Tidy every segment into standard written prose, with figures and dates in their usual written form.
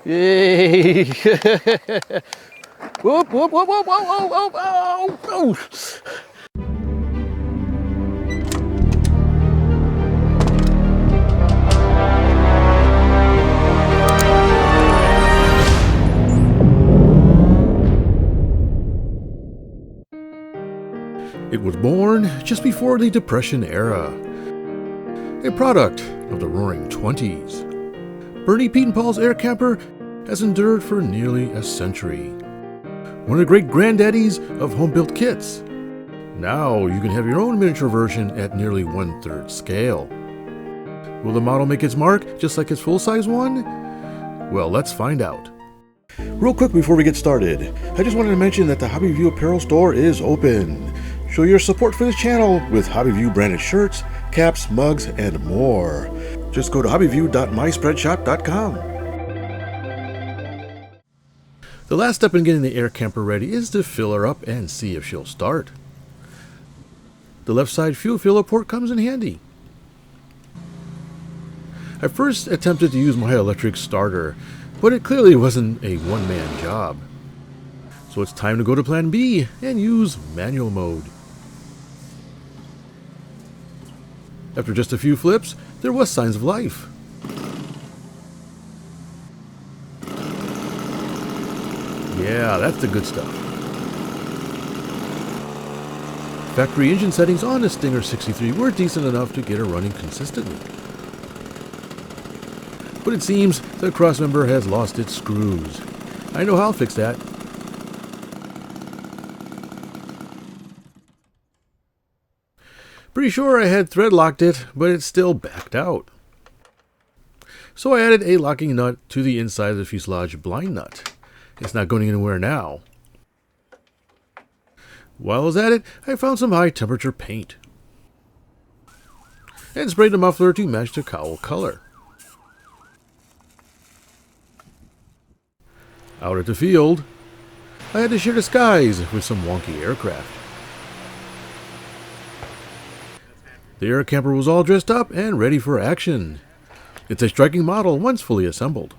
Yay! Whoop, whoop, whoop, whoop, whoop, whoop, whoop, oh, It was born just before the Depression era, a product of the Roaring '20s. Bernie Pietenpol's air camper has endured for nearly a century. One of the great granddaddies of home-built kits. Now you can have your own miniature version at nearly 1/3 scale. Will the model make its mark just like its full-size one? Well, let's find out. Real quick before we get started, I just wanted to mention that the HobbyView apparel store is open. Show your support for this channel with HobbyView branded shirts, caps, mugs, and more. Just go to hobbyview.myspreadshop.com. The last step in getting the air camper ready is to fill her up and see if she'll start. The left side fuel filler port comes in handy. I first attempted to use my electric starter, but it clearly wasn't a one-man job. So it's time to go to plan B and use manual mode. After just a few flips, there was signs of life. Yeah, that's the good stuff. Factory engine settings on the Stinger 63 were decent enough to get her running consistently. But it seems the crossmember has lost its screws. I know how I'll fix that. Pretty sure I had thread locked it, but it still backed out. So I added a locking nut to the inside of the fuselage blind nut. It's not going anywhere now. While I was at it, I found some high temperature paint and sprayed the muffler to match the cowl color. Out at the field, I had to share the skies with some wonky aircraft. The air camper was all dressed up and ready for action. It's a striking model once fully assembled.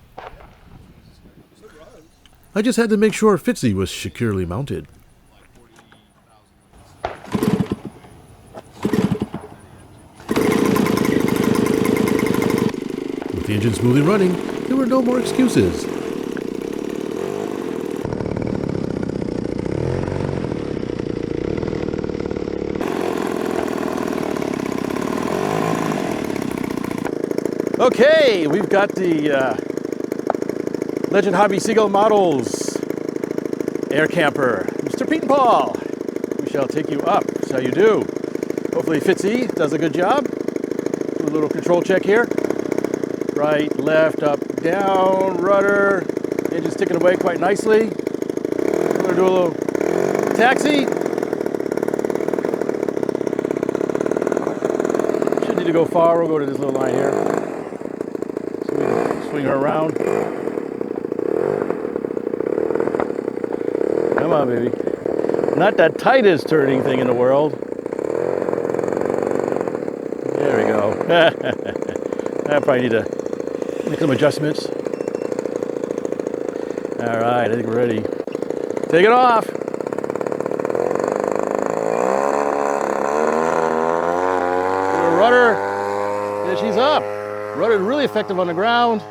I just had to make sure Fitzy was securely mounted. With the engine smoothly running, there were no more excuses. Okay, we've got the Legend Hobby Seagull Models air camper. Mr. Pietenpol, we shall take you up. That's how you do. Hopefully Fitzy does a good job. Do a little control check here. Right, left, up, down, rudder. Engine's ticking away quite nicely. We're going to do a little taxi. Should need to go far. We'll go to this little line here. Swing her around. Come on, baby. Not that tightest turning thing in the world. There we go. I probably need to make some adjustments. All right, I think we're ready. Take it off. Rudder. There she's up. Rudder really effective on the ground.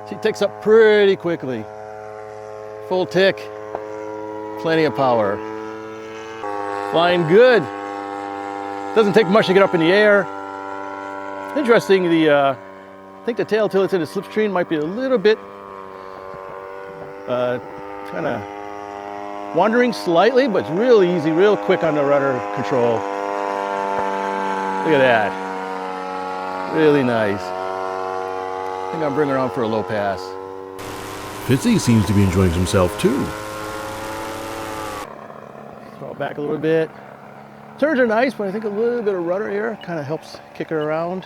She takes up pretty quickly. Full tick. Plenty of power. Flying good. Doesn't take much to get up in the air. Interesting, I think the tail till it's in the slipstream might be a little bit kind of wandering slightly, but it's real easy, real quick on the rudder control. Look at that. Really nice. I think I'll bring her on for a low pass. Fitzy seems to be enjoying himself too. Throw it back a little bit. Turns are nice, but I think a little bit of rudder here kind of helps kick her around.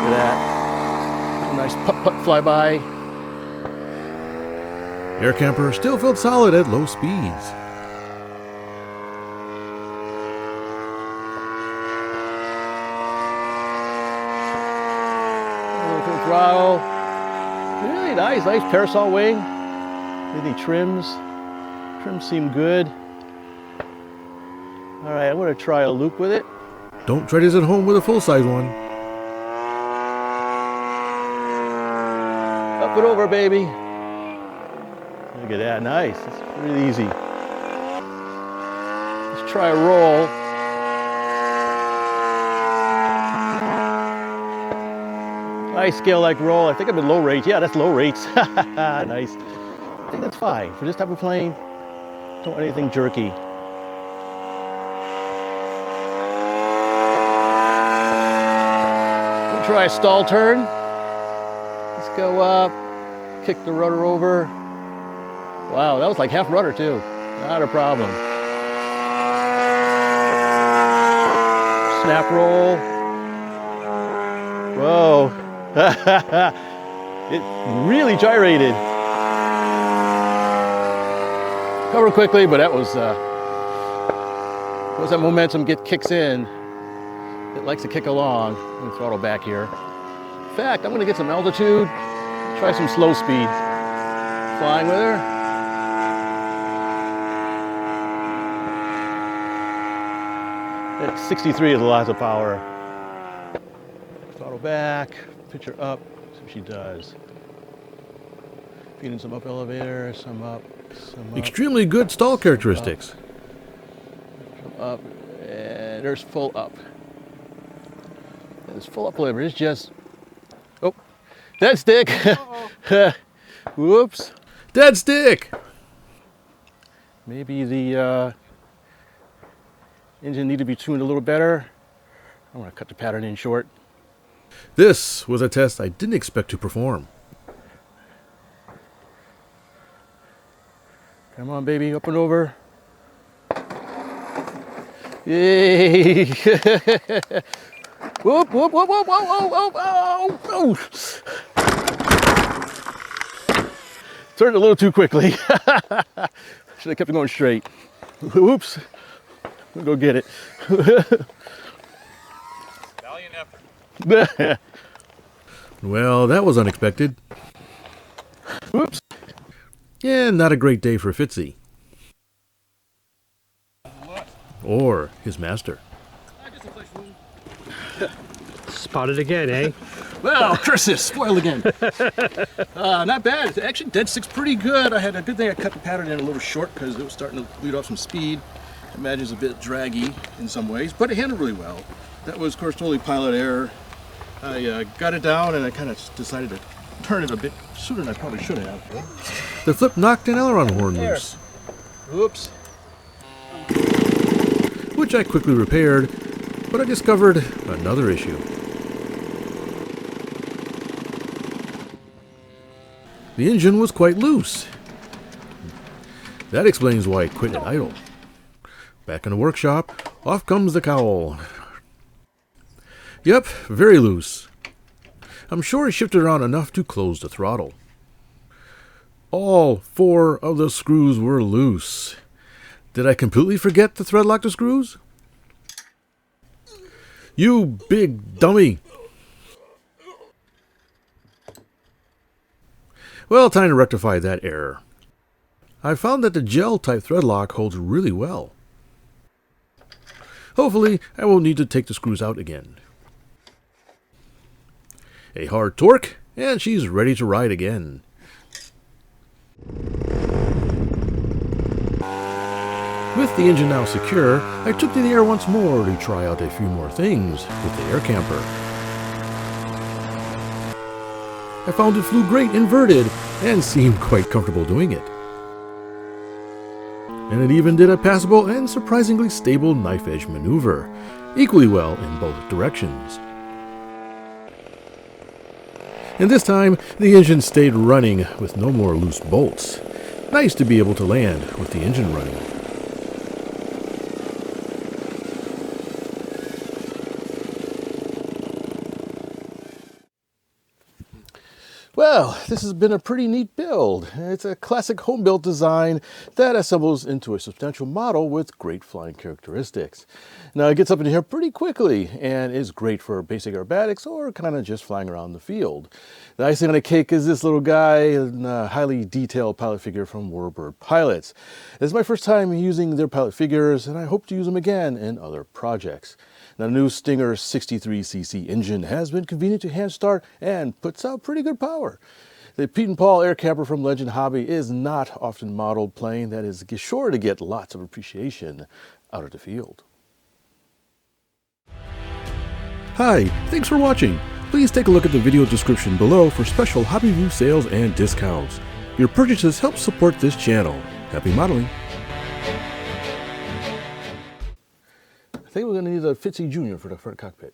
Look at that. Nice putt-putt flyby. Air camper still felt solid at low speeds. full throttle. Really nice parasol wing. Any trims? Trims seem good. All right, I'm going to try a loop with it. Don't try this at home with a full-size one. Up and over, baby. Look at that, nice. It's really easy. Let's try a roll. Nice scale-like roll. I think I'm in low rates. Yeah, that's low rates. Nice. I think that's fine for this type of plane. Don't want anything jerky. We'll try a stall turn. Let's go up, kick the rudder over. Wow, that was like half rudder too. Not a problem. Snap roll. Whoa. It really gyrated. Cover quickly, but that was that momentum kicks in. It likes to kick along. I'm gonna throttle back here. In fact, I'm gonna get some altitude, try some slow speed. Flying with her. At 63 is lots of power. Throttle back, pitch her up, see what she does. Feeding some up elevator, some up, some up. Extremely good stall characteristics. Up, and there's full up. There's full up lever. It's just, oh, dead stick. Whoops. Dead stick. Maybe the engine need to be tuned a little better. I'm gonna cut the pattern in short. This was a test I didn't expect to perform. Come on, baby, up and over. Yay! Whoop, whoop, whoop, whoop, whoop, whoop, whoop, whoop. Turned a little too quickly. Should have kept it going straight. Whoops. We'll go get it. Valiant effort. Well, that was unexpected. Whoops. Yeah, not a great day for Fitzy. Or his master. Spotted again, eh? Well, curses, spoiled again. Not bad. It's actually dead stick's pretty good. I had a good thing I cut the pattern in a little short because it was starting to lead off some speed. I imagine it's a bit draggy in some ways, but it handled really well. That was, of course, totally pilot error. I got it down and I kind of decided to turn it a bit sooner than I probably should have. The flip knocked an aileron horn loose, Oops. which I quickly repaired, but I discovered another issue. The engine was quite loose. That explains why it quit at idle. Back in the workshop, off comes the cowl. Yep, very loose. I'm sure I shifted around enough to close the throttle. All 4 of the screws were loose. Did I completely forget to thread lock the screws? You big dummy! Well, time to rectify that error. I found that the gel type thread lock holds really well. Hopefully, I won't need to take the screws out again. A hard torque, and she's ready to ride again. With the engine now secure, I took to the air once more to try out a few more things with the air camper. I found it flew great inverted and seemed quite comfortable doing it. And it even did a passable and surprisingly stable knife edge maneuver, equally well in both directions. And this time, the engine stayed running with no more loose bolts. Nice to be able to land with the engine running. Well, this has been a pretty neat build. It's a classic home-built design that assembles into a substantial model with great flying characteristics. Now, it gets up in here pretty quickly and is great for basic aerobatics or kind of just flying around the field. The icing on the cake is this little guy, a highly detailed pilot figure from Warbird Pilots. This is my first time using their pilot figures, and I hope to use them again in other projects. Now, the new Stinger 63cc engine has been convenient to hand start and puts out pretty good power. The Pietenpol air camper from Legend Hobby is not often modeled plane that is sure to get lots of appreciation out of the field. Hi, thanks for watching. Please take a look at the video description below for special HobbyView sales and discounts. Your purchases help support this channel. Happy modeling! I think we're going to need a Fitzy Jr. for the front cockpit.